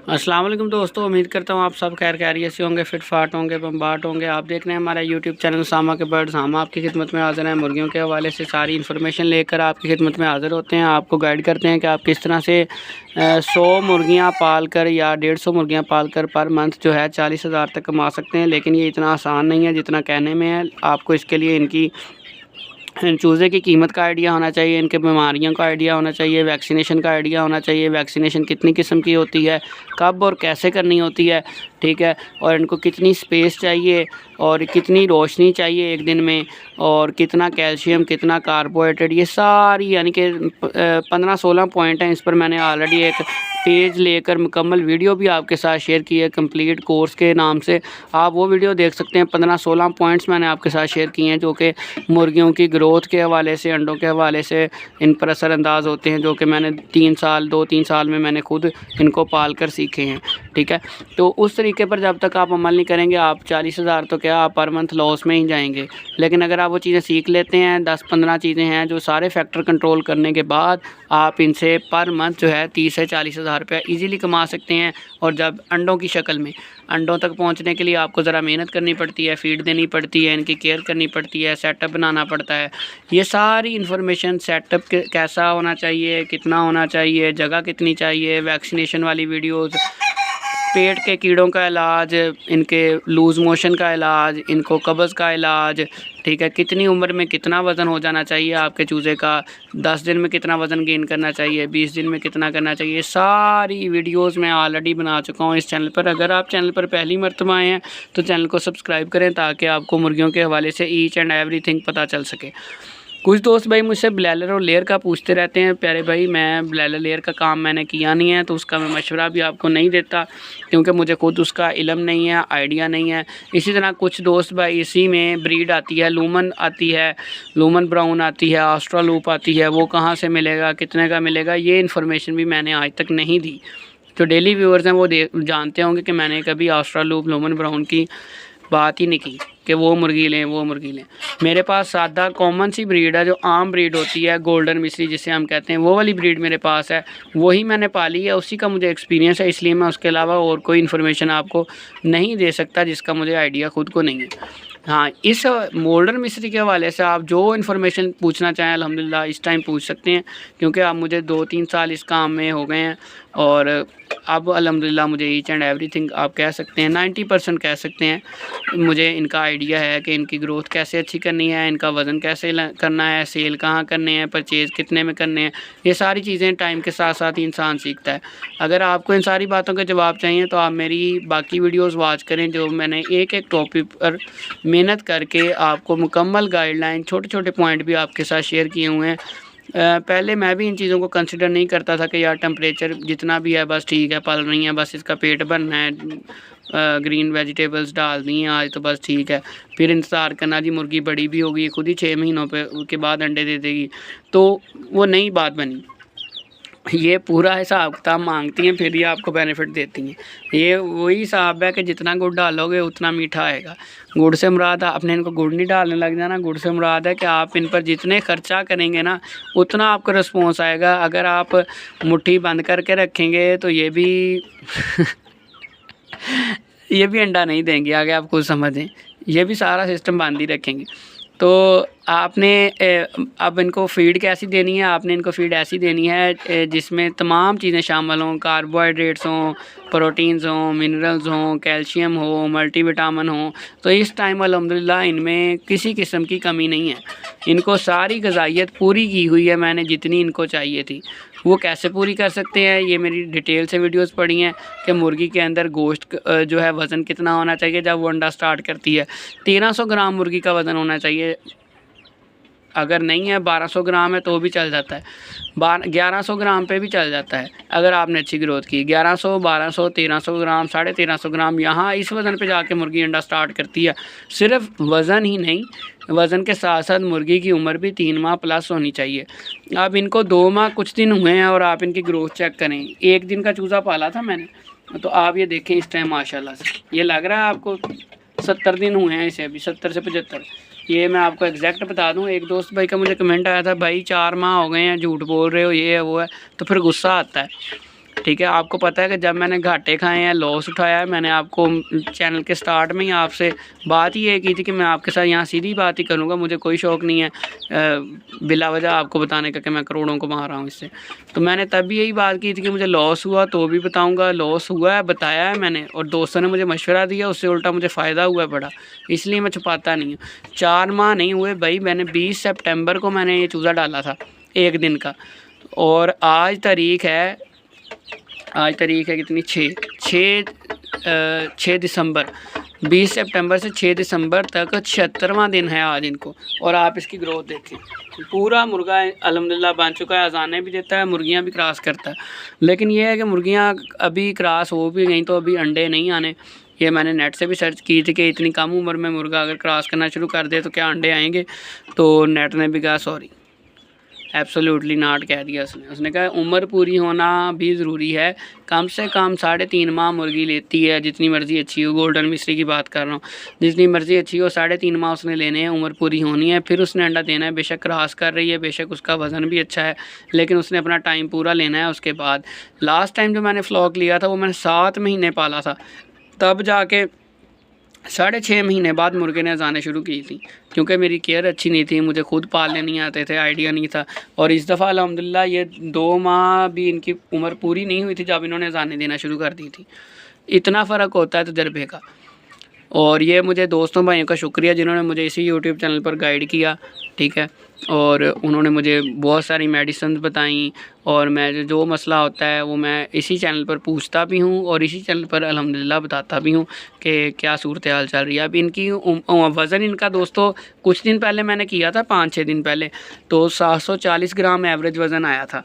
अस्सलाम वालेकुम दोस्तों, उम्मीद करता हूँ आप सब खैर खैरियत से होंगे, फिट फाट होंगे, बम्बाट होंगे। आप देख रहे हैं हमारा यूट्यूब चैनल सामा के बर्ड्स। हम आपकी खिदमत में हाज़िर हैं। मुर्गियों के हवाले से सारी इन्फॉर्मेशन लेकर आपकी खिदमत में हाज़िर होते हैं। आपको गाइड करते हैं कि आप किस तरह से 100 मुर्गियाँ पाल कर या 150 मुर्गियाँ पाल कर पर मंथ जो है 40,000 तक कमा सकते हैं। लेकिन ये इतना आसान नहीं है जितना कहने में है। आपको इसके लिए इनकी चूज़े की कीमत का आइडिया होना चाहिए, इनके बीमारियों का आइडिया होना चाहिए, वैक्सीनेशन का आइडिया होना चाहिए। वैक्सीनेशन कितनी किस्म की होती है, कब और कैसे करनी होती है, ठीक है। और इनको कितनी स्पेस चाहिए और कितनी रोशनी चाहिए एक दिन में, और कितना कैल्शियम, कितना कार्बोहाइड्रेट, ये सारी यानी कि 15-16 पॉइंट हैं। इस पर मैंने ऑलरेडी एक पेज लेकर मुकम्मल वीडियो भी आपके साथ शेयर की है, कंप्लीट कोर्स के नाम से। आप वो वीडियो देख सकते हैं। 15-16 पॉइंट्स मैंने आपके साथ शेयर किए हैं जो कि मुर्गियों की ग्रोथ के हवाले से, अंडों के हवाले से इन पर असरअंदाज होते हैं, जो कि मैंने 2-3 साल में मैंने खुद इनको पाल कर सीखे हैं, ठीक है। तो उस तरीके पर जब तक आप अमल नहीं करेंगे, आप 40,000 तो क्या, आप पर मंथ लॉस में ही जाएंगे। लेकिन अगर आप वो चीज़ें सीख लेते हैं, 10-15 चीज़ें हैं जो सारे फैक्टर कंट्रोल करने के बाद आप इनसे पर मंथ जो है 30 से 40,000 रुपये ईज़िली कमा सकते हैं। और जब अंडों की शक्ल में, अंडों तक पहुंचने के लिए आपको ज़रा मेहनत करनी पड़ती है, फ़ीड देनी पड़ती है, इनकी केयर करनी पड़ती है, सेटअप बनाना पड़ता है। ये सारी इन्फॉर्मेशन, सेटअप कैसा होना चाहिए, कितना होना चाहिए, जगह कितनी चाहिए, वैक्सीनेशन वाली वीडियोज़, पेट के कीड़ों का इलाज, इनके लूज़ मोशन का इलाज, इनको कब्ज़ का इलाज, ठीक है। कितनी उम्र में कितना वज़न हो जाना चाहिए आपके चूज़े का, 10 दिन में कितना वज़न गेन करना चाहिए, 20 दिन में कितना करना चाहिए, सारी वीडियोस मैं ऑलरेडी बना चुका हूँ इस चैनल पर। अगर आप चैनल पर पहली मर्तबा आए हैं तो चैनल को सब्सक्राइब करें ताकि आपको मुर्गियों के हवाले से ईच एंड एवरीथिंग पता चल सके। कुछ दोस्त भाई मुझसे ब्लैलर और लेयर का पूछते रहते हैं। प्यारे भाई, मैं ब्लैलर लेयर का काम मैंने किया नहीं है, तो उसका मैं मशवरा भी आपको नहीं देता, क्योंकि मुझे खुद उसका इल्म नहीं है, आइडिया नहीं है। इसी तरह कुछ दोस्त भाई, इसी में ब्रीड आती है, लूमन आती है, लूमन ब्राउन आती है, ऑस्ट्रालूप आती है, वो कहाँ से मिलेगा, कितने का मिलेगा, ये इन्फॉर्मेशन भी मैंने आज तक नहीं दी। जो डेली व्यूअर्स हैं वो जानते होंगे कि मैंने कभी ऑस्ट्रालूप, लूमन ब्राउन की बात ही नहीं की कि वो मुर्गी लें, वो मुर्गी लें। मेरे पास सादा कॉमन सी ब्रीड है, जो आम ब्रीड होती है, गोल्डन मिस्री जिसे हम कहते हैं, वो वाली ब्रीड मेरे पास है। वही मैंने पाली है, उसी का मुझे एक्सपीरियंस है, इसलिए मैं उसके अलावा और कोई इन्फॉर्मेशन आपको नहीं दे सकता जिसका मुझे आइडिया खुद को नहीं है। हाँ, इस मोल्डर मिस्री के हवाले से आप जो इन्फॉर्मेशन पूछना चाहें अल्हम्दुलिल्लाह इस टाइम पूछ सकते हैं, क्योंकि आप मुझे 2-3 साल इस काम में हो गए हैं। और अब अल्हम्दुलिल्लाह मुझे ईच एंड एवरीथिंग आप कह सकते हैं, 90% कह सकते हैं मुझे इनका आइडिया है कि इनकी ग्रोथ कैसे अच्छी करनी है, इनका वज़न कैसे करना है, सेल कहाँ करने हैं, परचेज़ कितने में करने हैं। ये सारी चीज़ें टाइम के साथ साथ इंसान सीखता है। अगर आपको इन सारी बातों के जवाब चाहिए तो आप मेरी बाकी वीडियोज़ वॉच करें, जो मैंने एक टॉपिक पर मेहनत करके आपको मुकम्मल गाइडलाइन, छोटे छोटे पॉइंट भी आपके साथ शेयर किए हुए हैं। पहले मैं भी इन चीज़ों को कंसिडर नहीं करता था कि यार टेम्परेचर जितना भी है बस ठीक है, पल रही है, बस इसका पेट भरना है, ग्रीन वेजिटेबल्स डाल दी हैं आज तो बस ठीक है। फिर इंतज़ार करना जी मुर्गी बड़ी भी होगी, खुद ही 6 महीनों पे उसके बाद अंडे दे देगी, तो वो नई बात बनी। ये पूरा हिसाब किताब मांगती हैं, फिर ये आपको बेनिफिट देती हैं। ये वही हिसाब है कि जितना गुड़ डालोगे उतना मीठा आएगा। गुड़ से मुराद, आपने इनको गुड़ नहीं डालने लग जाना। गुड़ से मुराद है कि आप इन पर जितने खर्चा करेंगे ना उतना आपको रिस्पॉन्स आएगा। अगर आप मुट्ठी बंद करके रखेंगे तो ये भी ये भी अंडा नहीं देंगे, आगे आप खुद समझें। ये भी सारा सिस्टम बंद ही रखेंगे। तो आपने अब इनको फ़ीड कैसी देनी है, आपने इनको फ़ीड ऐसी देनी है जिसमें तमाम चीज़ें शामिल हों, कार्बोहाइड्रेट्स हों, प्रोटीन्स हों, मिनरल्स हों, कैल्शियम हो, मल्टीविटामिन हो। तो इस टाइम अल्हम्दुलिल्लाह इनमें किसी किस्म की कमी नहीं है। इनको सारी ग़िज़ाइयत पूरी की हुई है मैंने, जितनी इनको चाहिए थी। वो कैसे पूरी कर सकते हैं, ये मेरी डिटेल से वीडियोस पड़ी हैं कि मुर्गी के अंदर गोश्त जो है वज़न कितना होना चाहिए जब वो अंडा स्टार्ट करती है। 1300 ग्राम मुर्गी का वज़न होना चाहिए। अगर नहीं है 1200 ग्राम है तो भी चल जाता है, 1100 ग्राम पे भी चल जाता है अगर आपने अच्छी ग्रोथ की। 1100, 1200, 1300 ग्राम, 1350 ग्राम, यहाँ इस वज़न पे जाके मुर्गी अंडा स्टार्ट करती है। सिर्फ वज़न ही नहीं, वज़न के साथ साथ मुर्गी की उम्र भी 3 माह प्लस होनी चाहिए। अब इनको 2 माह कुछ दिन हुए हैं और आप इनकी ग्रोथ चेक करें। 1 दिन का चूज़ा पाला था मैंने, तो आप ये देखें इस टाइम माशाल्लाह से ये लग रहा है आपको 70 दिन हुए हैं इसे, अभी 70 से 75। ये मैं आपको एग्जैक्ट बता दूं। एक दोस्त भाई का मुझे कमेंट आया था, भाई 4 माह हो गए हैं, झूठ बोल रहे हो, ये है वो है, तो फिर गुस्सा आता है। ठीक है। आपको पता है कि जब मैंने घाटे खाए हैं, लॉस उठाया है, मैंने आपको चैनल के स्टार्ट में ही आपसे बात ही ये की थी कि मैं आपके साथ यहाँ सीधी बात ही करूँगा। मुझे कोई शौक़ नहीं है बिला वजह आपको बताने का कि मैं करोड़ों को मार रहा हूँ इससे। तो मैंने तब भी यही बात की थी कि मुझे लॉस हुआ तो भी बताऊँगा, लॉस हुआ है बताया है मैंने, और दोस्तों ने मुझे मशवरा दिया, उससे उल्टा मुझे फ़ायदा हुआ है बड़ा, इसलिए मैं छुपाता नहीं हूँ। 4 माह नहीं हुए भाई, मैंने 20 सितंबर को मैंने ये चूज़ा डाला था 1 दिन का, और आज तारीख़ है कितनी, 6 दिसंबर। 20 सितंबर से 6 दिसंबर तक 76वां दिन है आज इनको, और आप इसकी ग्रोथ देखें। पूरा मुर्गा अल्हम्दुलिल्लाह बन चुका है, अजाने भी देता है, मुर्गियां भी क्रॉस करता है। लेकिन ये है कि मुर्गियां अभी क्रॉस हो भी गई तो अभी अंडे नहीं आने। ये मैंने नेट से भी सर्च की थी कि इतनी कम उम्र में मुर्गा अगर क्रॉस करना शुरू कर दे तो क्या अंडे आएंगे। तो नेट ने भी कहा सॉरी, एब्सोल्युटली नॉट कह दिया उसने कहा उम्र पूरी होना भी ज़रूरी है, कम से कम 3.5 माह मुर्गी लेती है, जितनी मर्ज़ी अच्छी हो। गोल्डन मिस्री की बात कर रहा हूँ, जितनी मर्ज़ी अच्छी हो 3.5 माह उसने लेने हैं, उम्र पूरी होनी है, फिर उसने अंडा देना है। बेशक क्रॉस कर रही है, बेशक उसका वज़न भी अच्छा है, लेकिन उसने अपना टाइम पूरा लेना है। उसके बाद लास्ट टाइम जो मैंने फ्लॉक लिया था वो मैंने 7 महीने पाला था, तब जाके 6.5 महीने बाद मुर्गे ने अजाने शुरू की थी, क्योंकि मेरी केयर अच्छी नहीं थी, मुझे खुद पालने नहीं आते थे, आइडिया नहीं था। और इस दफ़ा अल्हम्दुलिल्लाह ये 2 माह भी इनकी उम्र पूरी नहीं हुई थी जब इन्होंने अजाने देना शुरू कर दी थी। इतना फ़र्क होता है तजर्बे का। और ये मुझे दोस्तों भाइयों का शुक्रिया जिन्होंने मुझे इसी यूट्यूब चैनल पर गाइड किया, ठीक है। और उन्होंने मुझे बहुत सारी मेडिसिन बताई, और मैं जो मसला होता है वो मैं इसी चैनल पर पूछता भी हूँ, और इसी चैनल पर अल्हम्दुलिल्लाह बताता भी हूँ कि क्या सूरत हाल चल रही है। अब इनकी वज़न इनका दोस्तों कुछ दिन पहले मैंने किया था, 5-6 दिन पहले, तो 740 ग्राम एवरेज वज़न आया था।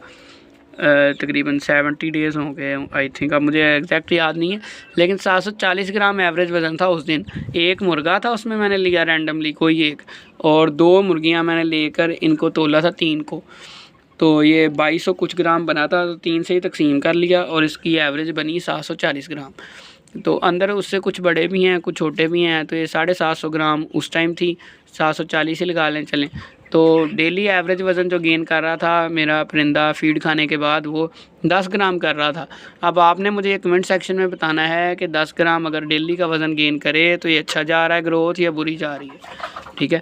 तकरीबन 70 डेज़ हो गए आई थिंक, अब मुझे एग्जैक्ट याद नहीं है, लेकिन 740 ग्राम एवरेज वज़न था उस दिन। एक मुर्गा था उसमें मैंने लिया रैंडमली कोई एक, और 2 मुर्गियां मैंने लेकर इनको तोला था 3 को, तो ये 2200 कुछ ग्राम बना था, तो 3 से ही तकसीम कर लिया और इसकी एवरेज बनी 740 ग्राम। तो अंदर उससे कुछ बड़े भी हैं, कुछ छोटे भी हैं, तो ये 750 ग्राम उस टाइम थी, 740 ही लगा लें चलें। तो डेली एवरेज वज़न जो गेन कर रहा था मेरा परिंदा फीड खाने के बाद वो 10 ग्राम कर रहा था। अब आपने मुझे ये कमेंट सेक्शन में बताना है कि 10 ग्राम अगर डेली का वज़न गेन करे तो ये अच्छा जा रहा है ग्रोथ या बुरी जा रही है, ठीक है।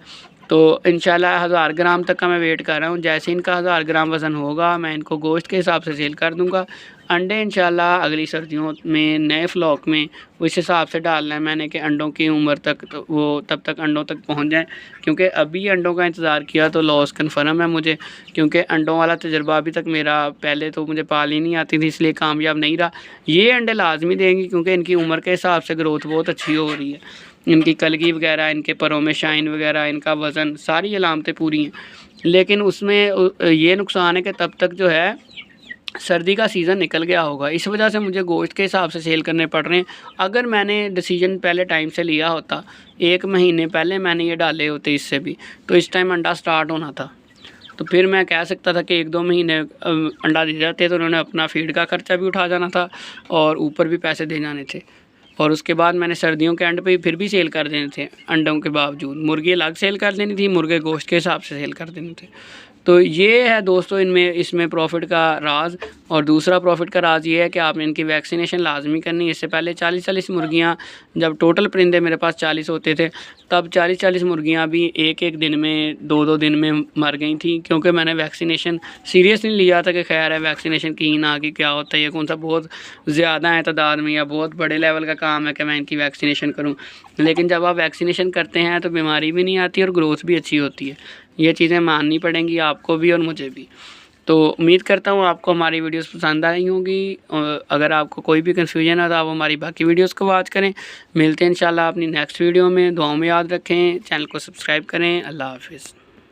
तो इंशाल्लाह 1000 ग्राम तक का मैं वेट कर रहा हूँ। जैसे इनका 1000 ग्राम वज़न होगा मैं इनको गोश्त के हिसाब से सेल कर दूँगा। अंडे इंशाल्लाह अगली सर्दियों में नए फ्लॉक में उस हिसाब से डालना है मैंने कि अंडों की उम्र तक तो वो तब तक अंडों तक पहुंच जाएं, क्योंकि अभी अंडों का इंतज़ार किया तो लॉस कन्फर्म है मुझे, क्योंकि अंडों वाला तजर्बा अभी तक मेरा, पहले तो मुझे पाल ही नहीं आती थी इसलिए कामयाब नहीं रहा। ये अंडे लाजमी देंगी क्योंकि इनकी उम्र के हिसाब से ग्रोथ बहुत अच्छी हो रही है, इनकी कलगी वगैरह, इनके परों में शाइन वगैरह, इनका वज़न, सारी अलामतें पूरी हैं। लेकिन उसमें ये नुकसान है कि तब तक जो है सर्दी का सीज़न निकल गया होगा, इस वजह से मुझे गोश्त के हिसाब से सेल करने पड़ रहे हैं। अगर मैंने डिसीजन पहले टाइम से लिया होता, 1 महीने पहले मैंने ये डाले होते इससे भी, तो इस टाइम अंडा स्टार्ट होना था, तो फिर मैं कह सकता था कि 1-2 महीने अंडा दे जाते तो उन्होंने अपना फीड का खर्चा भी उठा जाना था और ऊपर भी पैसे दे जाने थे, और उसके बाद मैंने सर्दियों के एंड पे फिर भी सेल कर देने थे अंडों के बावजूद। मुर्गी अलग सेल कर देनी थी, मुर्गे गोश्त के हिसाब से सेल कर देने थे। तो ये है दोस्तों इसमें प्रॉफिट का राज। और दूसरा प्रॉफिट का राज ये है कि आपने इनकी वैक्सीनेशन लाजमी करनी है। इससे पहले 40-40 मुर्गियाँ, जब टोटल परिंदे मेरे पास 40 होते थे तब 40-40 मुर्गियाँ भी एक दिन में 2-2 दिन में मर गई थी, क्योंकि मैंने वैक्सीनेशन सीरियस नहीं लिया था कि खैर है वैक्सीनेशन की ना कि क्या होता है, ये कौन सा बहुत ज़्यादा है तादाद में या बहुत बड़े लेवल का काम है कि मैं इनकी वैक्सीनेशन करूँ। लेकिन जब आप वैक्सीनेशन करते हैं तो बीमारी भी नहीं आती और ग्रोथ भी अच्छी होती है। ये चीज़ें माननी पड़ेंगी आपको भी और मुझे भी। तो उम्मीद करता हूँ आपको हमारी वीडियोस पसंद आई होंगी। अगर आपको कोई भी कन्फ्यूजन है तो आप हमारी बाकी वीडियोस को वॉच करें। मिलते हैं इंशाल्लाह अपनी नेक्स्ट वीडियो में। दुआओं में याद रखें, चैनल को सब्सक्राइब करें। अल्लाह हाफ़िज़।